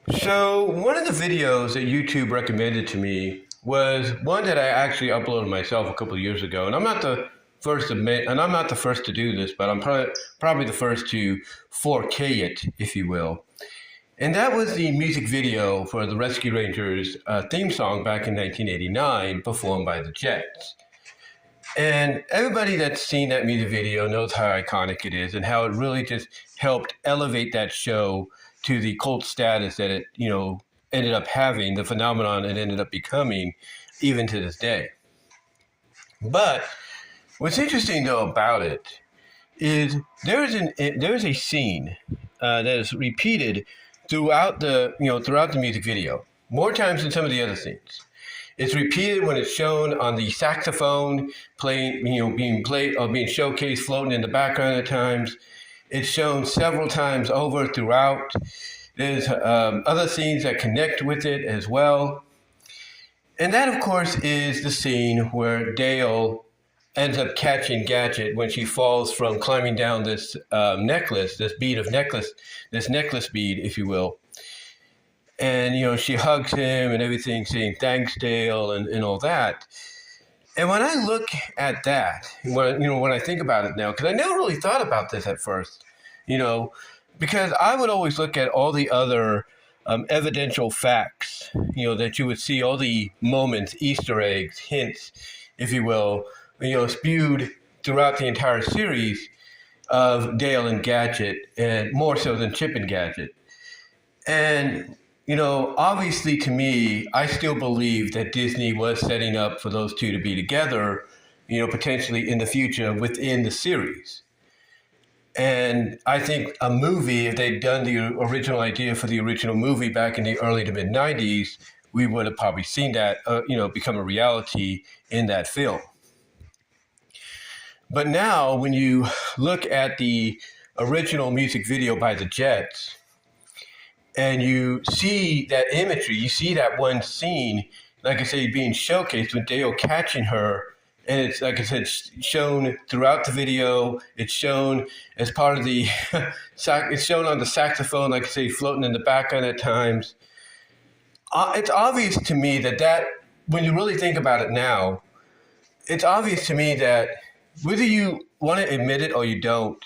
So one of the videos that YouTube recommended to me was one that I actually uploaded myself a couple of years ago, and I'm not the first to and I'm not the first to do this, but I'm probably the first to 4K it, if you will. And that was the music video for the Rescue Rangers theme song back in 1989, performed by the Jets. And everybody that's seen that music video knows how iconic it is and how it really just helped elevate that show to the cult status that it, ended up having, the phenomenon it ended up becoming, even to this day. But what's interesting though about it is there is a scene that is repeated throughout the music video more times than some of the other scenes. It's repeated when it's shown on the saxophone playing, being played or being showcased, floating in the background at times. It's shown several times over throughout. There's other scenes that connect with it as well. And that, of course, is the scene where Dale ends up catching Gadget when she falls from climbing down this necklace, this necklace bead, if you will. And, she hugs him and everything, saying, "Thanks, Dale," and all that. And when I look at that, when I think about it now, because I never really thought about this at first, because I would always look at all the other evidential facts, that you would see, all the moments, Easter eggs, hints, if you will, spewed throughout the entire series of Dale and Gadget, and more so than Chip and Gadget. And obviously to me, I still believe that Disney was setting up for those two to be together, potentially in the future within the series. And I think a movie, if they'd done the original idea for the original movie back in the early to mid 90s, we would have probably seen that, become a reality in that film. But now when you look at the original music video by the Jets, and you see that imagery, you see that one scene, like I say, being showcased with Dale catching her. And it's, like I said, shown throughout the video. It's shown as part of the, it's shown on the saxophone, like I say, floating in the background at times. It's obvious to me that when you really think about it now, it's obvious to me that whether you want to admit it or you don't,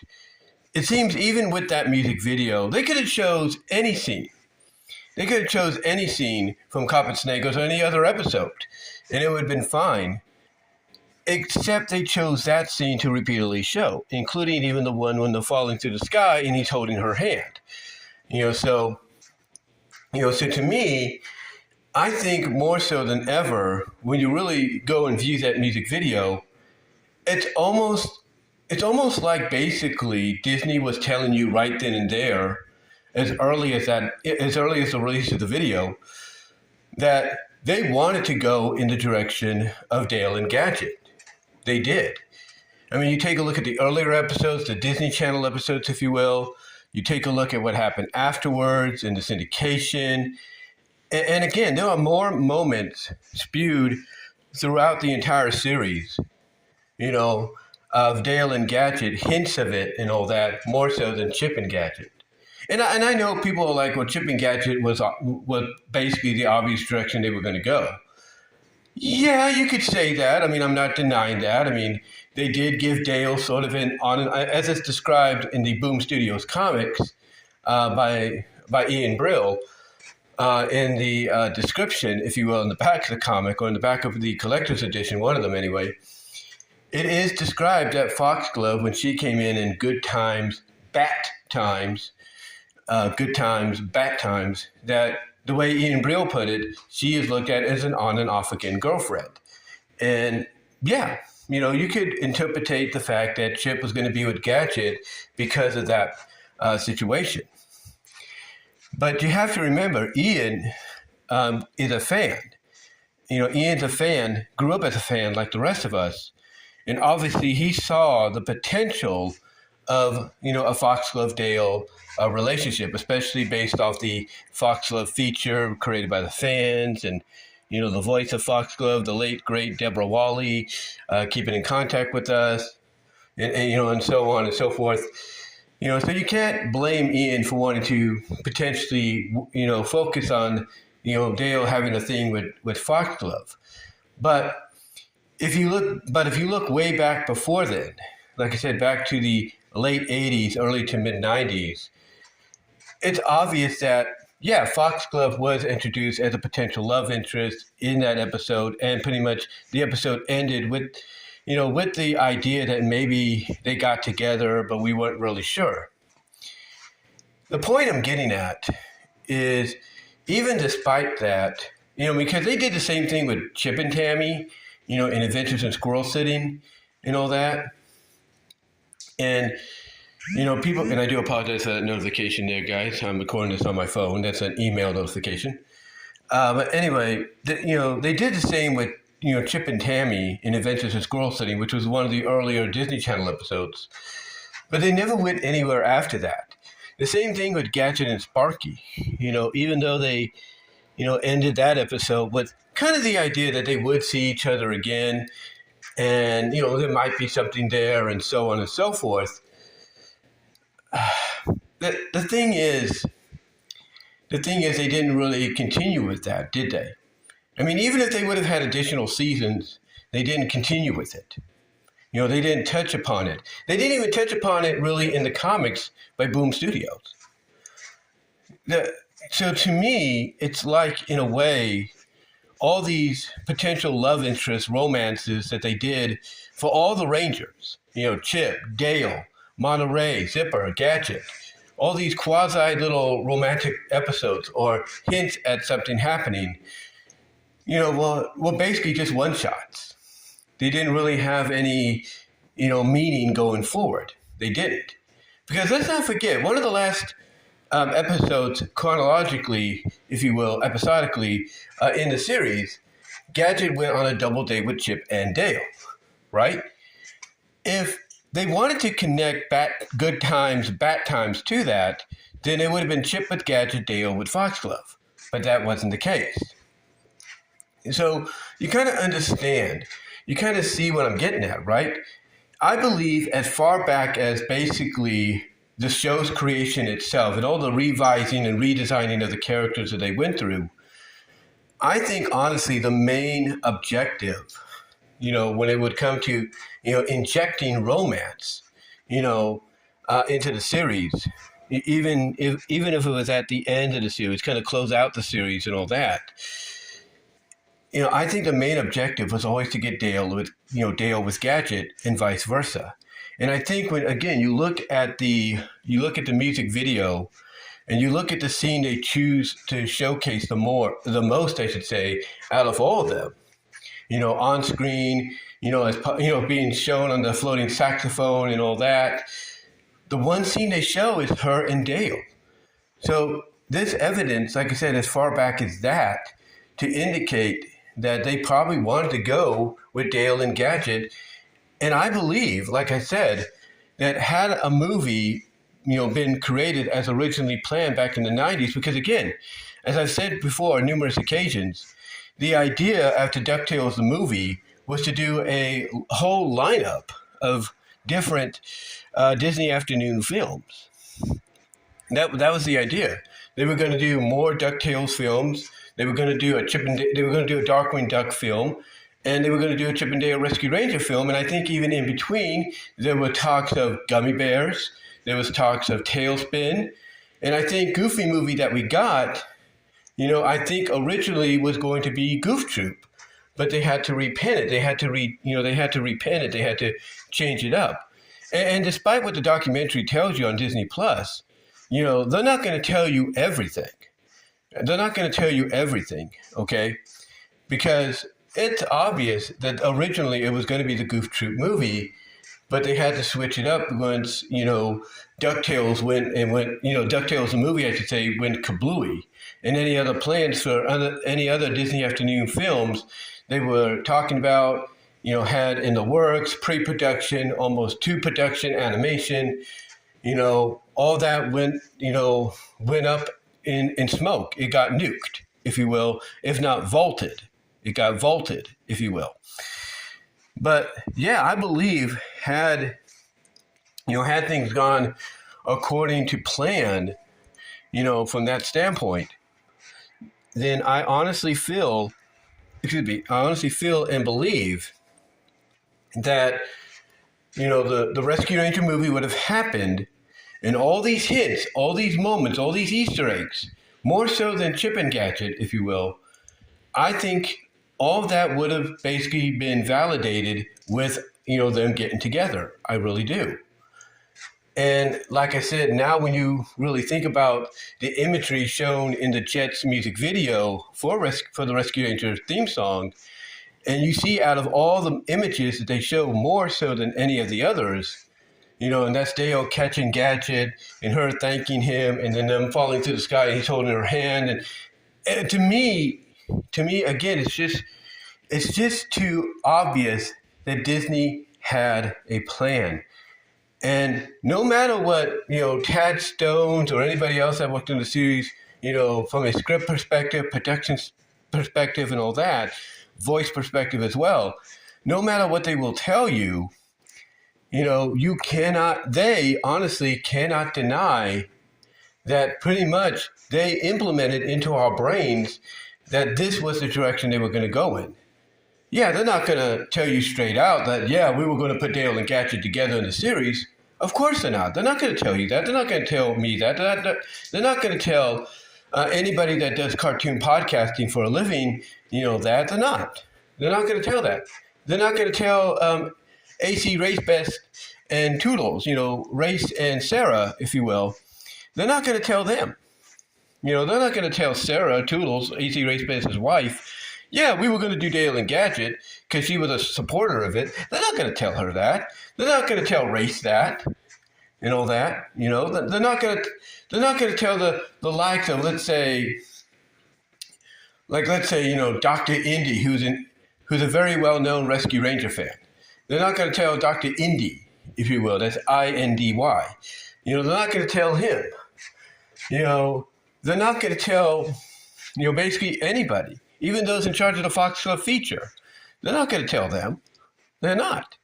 it seems even with that music video, they could have chose any scene. They could have chose any scene from Carpet Snakers or any other episode, and it would have been fine. Except they chose that scene to repeatedly show, including even the one when they're falling through the sky and he's holding her hand. So to me, I think more so than ever, when you really go and view that music video, it's almost like basically Disney was telling you right then and there, as early as the release of the video, that they wanted to go in the direction of Dale and Gadget. They did. I mean, you take a look at the earlier episodes, the Disney Channel episodes, if you will. You take a look at what happened afterwards in the syndication. And again, there are more moments spewed throughout the entire series, of Dale and Gadget, hints of it and all that, more so than Chip and Gadget. And I know people are like, well, Chip and Gadget was basically the obvious direction they were going to go. Yeah, you could say that. I mean, I'm not denying that. I mean, they did give Dale sort of as it's described in the Boom Studios comics by Ian Brill, in the description, if you will, in the back of the comic, or in the back of the collector's edition, one of them anyway. It is described that Foxglove, when she came in Good Times, Bat Times, that the way Ian Brill put it, she is looked at as an on and off again girlfriend. And yeah, you could interpretate the fact that Chip was going to be with Gadget because of that situation. But you have to remember, Ian is a fan. Ian's a fan, grew up as a fan like the rest of us. And obviously he saw the potential of, a Foxglove-Dale relationship, especially based off the Foxglove feature created by the fans and, the voice of Foxglove, the late, great Deborah Wally, keeping in contact with us, and so on and so forth. So you can't blame Ian for wanting to potentially, focus on, Dale having a thing with Foxglove. But if you look way back before then, like I said, back to the late 80s, early to mid 90s, it's obvious that, yeah, Foxglove was introduced as a potential love interest in that episode, and pretty much the episode ended with the idea that maybe they got together, but we weren't really sure. The point I'm getting at is, even despite that, because they did the same thing with Chip and Tammy, in Adventures in Squirrel Sitting and all that. And, people, and I do apologize for that notification there, guys. I'm recording this on my phone. That's an email notification. But anyway, they did the same with, Chip and Tammy in Adventures in Squirrel Sitting, which was one of the earlier Disney Channel episodes. But they never went anywhere after that. The same thing with Gadget and Sparky, even though they, ended that episode with kind of the idea that they would see each other again, and, there might be something there, and so on and so forth. The thing is, they didn't really continue with that, did they? I mean, even if they would have had additional seasons, they didn't continue with it. They didn't touch upon it. They didn't even touch upon it really in the comics by Boom Studios. So to me, it's like, in a way, all these potential love interest romances that they did for all the Rangers, Chip, Dale, Monterey, Zipper, Gadget, all these quasi little romantic episodes or hints at something happening, were basically just one-shots. They didn't really have any, meaning going forward. They didn't. Because let's not forget, one of the last episodes, chronologically, if you will, episodically, in the series, Gadget went on a double date with Chip and Dale, right? If they wanted to connect good times, bad times to that, then it would have been Chip with Gadget, Dale with Foxglove. But that wasn't the case. So you kind of understand, you kind of see what I'm getting at, right? I believe as far back as basically the show's creation itself and all the revising and redesigning of the characters that they went through, I think honestly the main objective, when it would come to, injecting romance, into the series, even if it was at the end of the series, kind of close out the series and all that, I think the main objective was always to get Dale with Gadget and vice versa. And I think when, again, you look at the music video and you look at the scene they choose to showcase the most, I should say, out of all of them, on screen, as being shown on the floating saxophone and all that, the one scene they show is her and Dale. So this evidence, like I said, as far back as that, to indicate that they probably wanted to go with Dale and Gadget. And I believe, like I said, that had a movie, been created as originally planned back in the 90s, because again, as I've said before on numerous occasions, the idea after DuckTales the movie was to do a whole lineup of different Disney afternoon films. That was the idea. They were going to do more DuckTales films. They were going to do a Darkwing Duck film, and they were going to do a Chip and Dale Rescue Ranger film. And I think even in between, there were talks of Gummy Bears. There was talks of Tailspin. And I think Goofy movie that we got, I think originally was going to be Goof Troop, but they had to repin it. They had to repin it. They had to change it up. And despite what the documentary tells you on Disney Plus, they're not going to tell you everything. They're not going to tell you everything, okay? Because it's obvious that originally it was going to be the Goof Troop movie, but they had to switch it up once, DuckTales DuckTales the movie, I should say, went kablooey. And any other plans for any other Disney afternoon films they were talking about, had in the works, pre-production, almost to production, animation, all that went up in smoke. It got nuked, if you will, if not vaulted. It got vaulted, if you will. But yeah, I believe had things gone according to plan, from that standpoint, then I honestly feel and believe that, the Rescue Ranger movie would have happened, and all these hints, all these moments, all these Easter eggs, more so than Chip and Gadget, if you will, I think all of that would have basically been validated with, them getting together. I really do. And like I said, now when you really think about the imagery shown in the Jets music video for the Rescue Rangers theme song, and you see out of all the images that they show more so than any of the others, and that's Dale catching Gadget and her thanking him, and then them falling to the sky and he's holding her hand. And to me, again, it's just too obvious that Disney had a plan. And no matter what, Tad Stones or anybody else that worked in the series, from a script perspective, production perspective, and all that, voice perspective as well, no matter what they will tell you, they honestly cannot deny that pretty much they implemented into our brains that this was the direction they were going to go in. Yeah, they're not going to tell you straight out that, we were going to put Dale and Gadget together in the series. Of course they're not. They're not going to tell you that. They're not going to tell me that. They're not going to tell anybody that does cartoon podcasting for a living, that. They're not. They're not going to tell that. They're not going to tell AC Race Best and Toodles, Race and Sarah, if you will. They're not going to tell them. They're not going to tell Sarah, Toodles, AC Race Best's wife, we were going to do Dale and Gadget because she was a supporter of it. They're not going to tell her that. They're not going to tell Race that and all that. They're not going to tell the likes of, let's say, Dr. Indy, who's a very well-known Rescue Ranger fan. They're not going to tell Dr. Indy, if you will. That's Indy. They're not going to tell him. They're not going to tell, basically anybody. Even those in charge of the Fox Club feature, they're not going to tell them. They're not.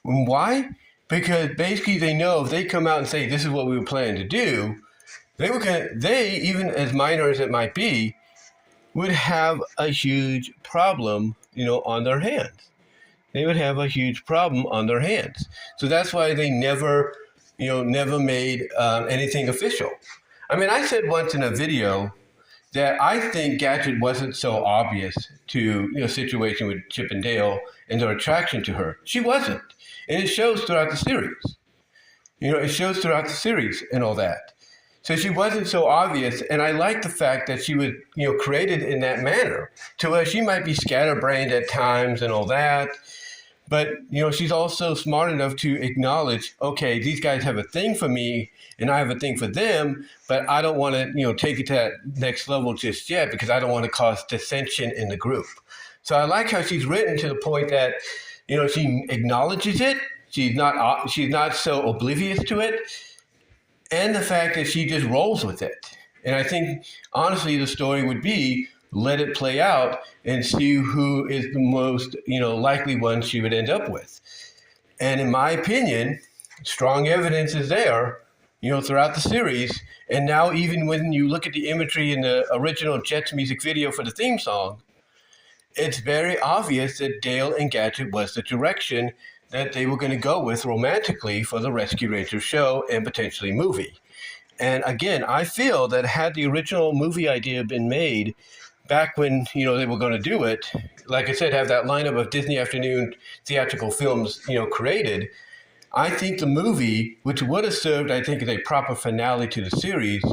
Why? Because basically they know if they come out and say, this is what we were planning to do, they, even as minor as it might be, would have a huge problem, on their hands. They would have a huge problem on their hands. So that's why they never made anything official. I mean, I said once in a video that I think Gadget wasn't so obvious to, situation with Chip and Dale and their attraction to her. She wasn't. And it shows throughout the series. It shows throughout the series and all that. So she wasn't so obvious. And I like the fact that she was, created in that manner to where she might be scatterbrained at times and all that. But, she's also smart enough to acknowledge, okay, these guys have a thing for me and I have a thing for them, but I don't want to, take it to that next level just yet because I don't want to cause dissension in the group. So I like how she's written to the point that, she acknowledges it. She's not so oblivious to it. And the fact that she just rolls with it. And I think, honestly, the story would be, let it play out and see who is the most, likely one she would end up with. And in my opinion, strong evidence is there, throughout the series. And now even when you look at the imagery in the original Jets music video for the theme song, it's very obvious that Dale and Gadget was the direction that they were going to go with romantically for the Rescue Rangers show and potentially movie. And again, I feel that had the original movie idea been made back when, they were going to do it, like I said, have that lineup of Disney Afternoon theatrical films, created, I think the movie, which would have served, I think, as a proper finale to the series,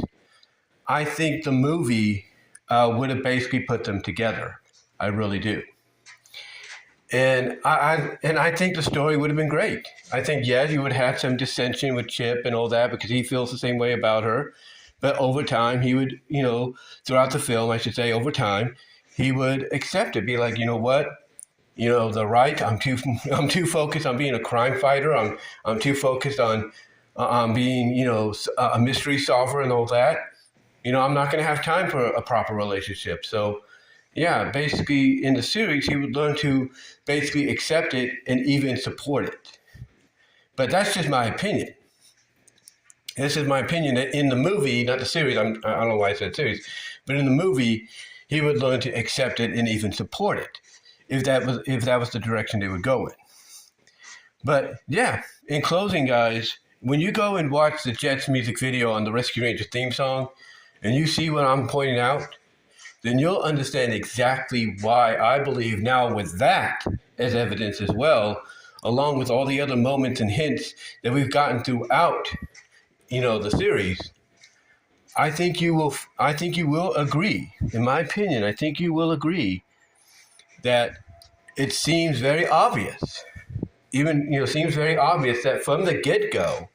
I think the movie would have basically put them together. I really do. And I think the story would have been great. I think, yes, you would have some dissension with Chip and all that because he feels the same way about her. But over time, he would, throughout the film, I should say, over time, he would accept it. Be like, you know what? The right. I'm too focused on being a crime fighter. I'm too focused on being, a mystery solver and all that. I'm not going to have time for a proper relationship. So, yeah, basically in the series, he would learn to basically accept it and even support it. But that's just my opinion. This is my opinion, that in the movie, not the series, I don't know why I said series, but in the movie, he would learn to accept it and even support it if that was the direction they would go in. But yeah, in closing, guys, when you go and watch the Jets music video on the Rescue Rangers theme song, and you see what I'm pointing out, then you'll understand exactly why I believe now, with that as evidence as well, along with all the other moments and hints that we've gotten throughout, the series. I think you will agree. In my opinion, I think you will agree that it seems very obvious. Seems very obvious that from the get-go,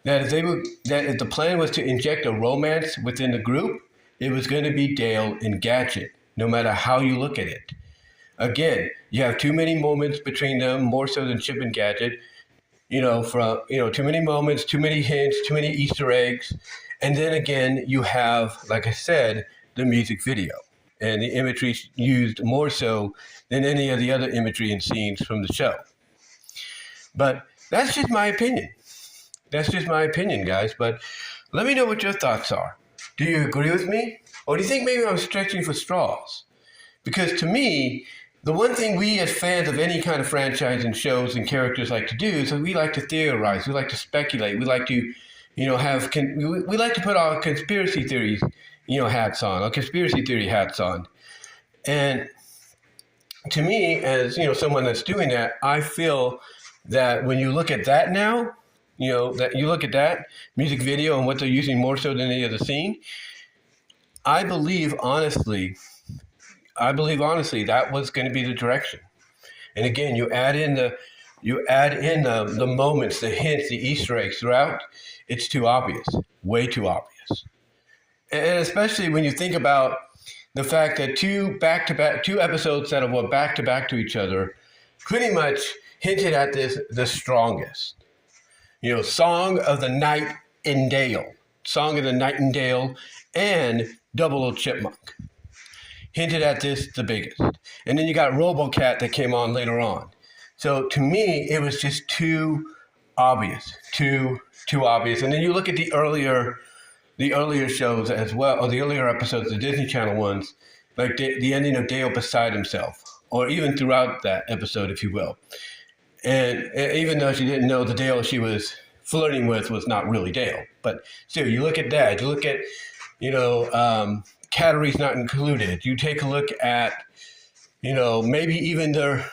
that if the plan was to inject a romance within the group, it was going to be Dale and Gadget, no matter how you look at it. Again, you have too many moments between them, more so than Chip and Gadget. Too many moments, too many hints, too many Easter eggs. And then again, you have, like I said, the music video and the imagery used more so than any of the other imagery and scenes from the show. But that's just my opinion. That's just my opinion, guys. But let me know what your thoughts are. Do you agree with me? Or do you think maybe I'm stretching for straws? Because to me, the one thing we as fans of any kind of franchise and shows and characters like to do is that we like to theorize. We like to speculate. We like to, we like to put our conspiracy theories, hats on, our conspiracy theory hats on. And to me, as, someone that's doing that, I feel that when you look at that now, that you look at that music video and what they're using more so than any other scene, I believe honestly that was going to be the direction. And again, you add in the moments, the hints, the Easter eggs throughout. It's too obvious, way too obvious. And especially when you think about the fact that two episodes that were back to back to each other pretty much hinted at the strongest. Song of the Nightingale, and Double O Chipmunk hinted at this the biggest. And then you got RoboCat that came on later on. So to me, it was just too obvious, too obvious. And then you look at the earlier shows as well, or the earlier episodes, the Disney Channel ones, like the ending of Dale beside himself, or even throughout that episode, if you will. And even though she didn't know the Dale she was flirting with was not really Dale. But still, you look at that. You look at, Cattery's not included. You take a look at, maybe even a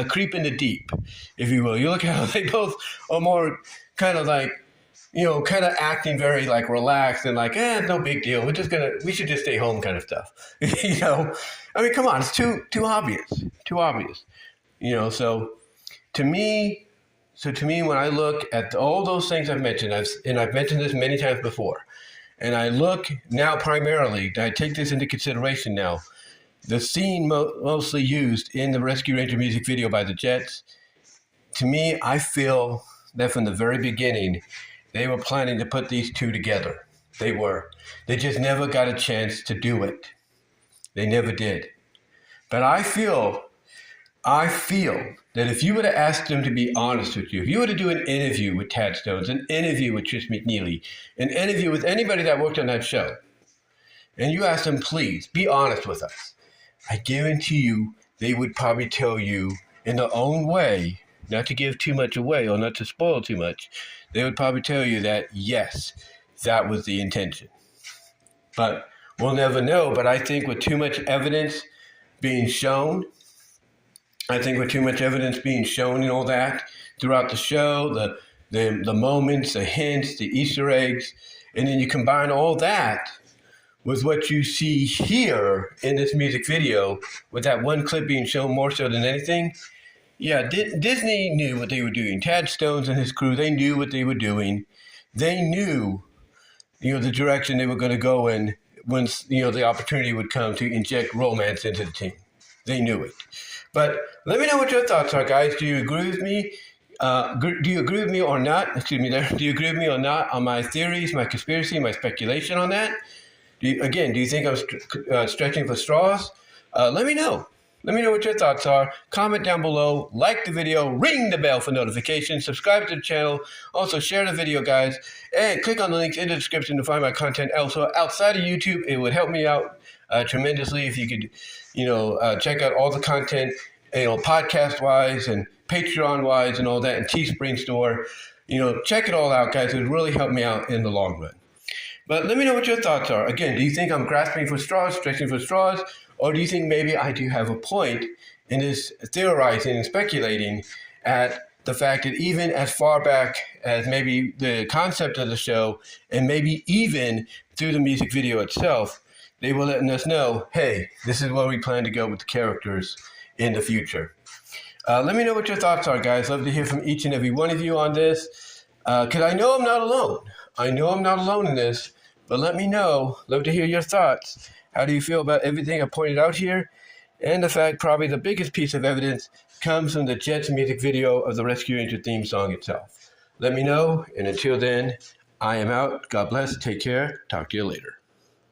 creep in the deep, if you will. You look at how they both are more kind of like, kind of acting very like relaxed and like, no big deal. We should just stay home kind of stuff. I mean, come on, it's too obvious, So to me, when I look at all those things I've mentioned, I've mentioned this many times before, and I look now primarily, I take this into consideration now, the scene mostly used in the Rescue Ranger music video by the Jets, to me, I feel that from the very beginning, they were planning to put these two together. They were. They just never got a chance to do it. They never did. But I feel that if you were to ask them to be honest with you, if you were to do an interview with Tad Stones, an interview with Trish McNeely, an interview with anybody that worked on that show, and you ask them, please, be honest with us, I guarantee you they would probably tell you in their own way, not to give too much away or not to spoil too much, they would probably tell you that, yes, that was the intention. But we'll never know. But I think with too much evidence being shown, and all that throughout the show, the moments, the hints, the Easter eggs, and then you combine all that with what you see here in this music video, with that one clip being shown more so than anything, yeah, Disney knew what they were doing. Tad Stones and his crew, they knew what they were doing. They knew, the direction they were going to go in once, the opportunity would come to inject romance into the team. They knew it. But let me know what your thoughts are, guys. Do you agree with me? Do you agree with me or not? Excuse me there. Do you agree with me or not on my theories, my conspiracy, my speculation on that? Do you think I'm stretching for straws? Let me know. Let me know what your thoughts are. Comment down below, like the video, ring the bell for notifications, subscribe to the channel, also share the video, guys, and click on the links in the description to find my content elsewhere outside of YouTube. It would help me out tremendously if you could, check out all the content, podcast-wise and Patreon-wise and all that, and Teespring store. Check it all out, guys. It would really help me out in the long run. But let me know what your thoughts are. Again, do you think I'm grasping for straws, stretching for straws, or do you think maybe I do have a point in this theorizing and speculating at the fact that even as far back as maybe the concept of the show, and maybe even through the music video itself, they were letting us know, hey, this is where we plan to go with the characters in the future. Let me know what your thoughts are, guys. Love to hear from each and every one of you on this, because I know I'm not alone. I know I'm not alone in this, but let me know. Love to hear your thoughts. How do you feel about everything I pointed out here? And the fact probably the biggest piece of evidence comes from the Jets music video of the Rescue Ranger theme song itself. Let me know, and until then, I am out. God bless. Take care. Talk to you later.